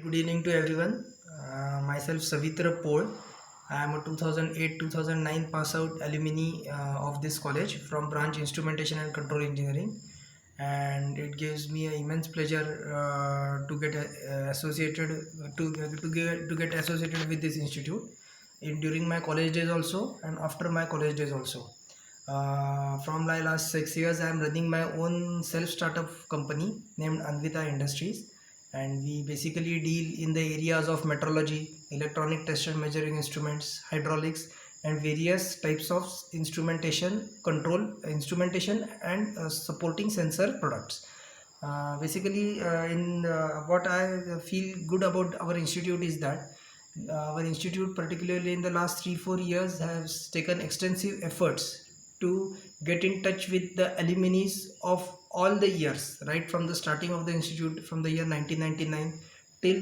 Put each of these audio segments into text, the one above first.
Good evening to everyone. Myself Savitra Pol. I am a 2008-2009 pass out alumni of this college from branch Instrumentation and Control Engineering, and it gives me an immense pleasure to get associated to get associated with this institute during my college days also and after my college days also. From my last 6 years, I am running my own self startup company named Anvita Industries, and we basically deal in the areas of metrology, electronic test and measuring instruments, hydraulics, and various types of instrumentation, control instrumentation, and supporting sensor products. In what I feel good about our institute is that our institute, particularly in the last 3-4 years, has taken extensive efforts to get in touch with the alumni of all the years, right from the starting of the institute from the year 1999 till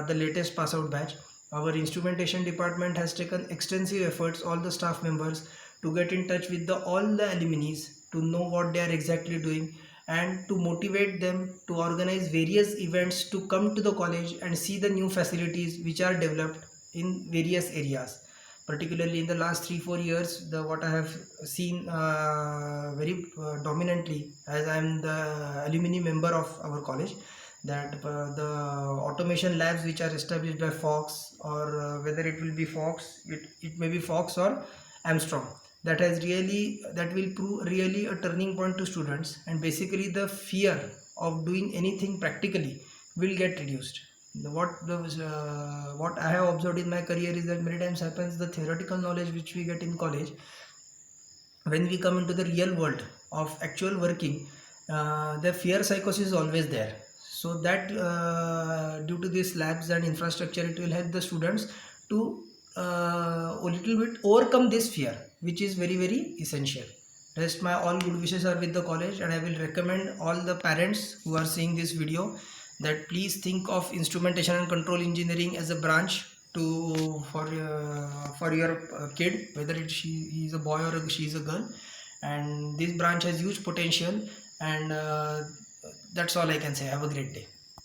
the latest pass out batch. Our instrumentation department has taken extensive efforts, all the staff members, to get in touch with all the alumni to know what they are exactly doing and to motivate them to organize various events to come to the college and see the new facilities which are developed in various areas. Particularly in the last 3-4 years, the what I have seen very dominantly, as I am the alumni member of our college, that the automation labs which are established by Fox, or whether it will be Fox, it may be Fox or Armstrong, that will prove really a turning point to students, and basically the fear of doing anything practically will get reduced. What I have observed in my career is that many times happens the theoretical knowledge which we get in college, when we come into the real world of actual working, the fear psychosis is always there. So that due to these labs and infrastructure, it will help the students to a little bit overcome this fear, which is very very essential. Rest my all good wishes are with the college, and I will recommend all the parents who are seeing this video that please think of instrumentation and control engineering as a branch to for your kid, whether he is a boy or she is a girl, and this branch has huge potential. And that's all I can say. Have a great day.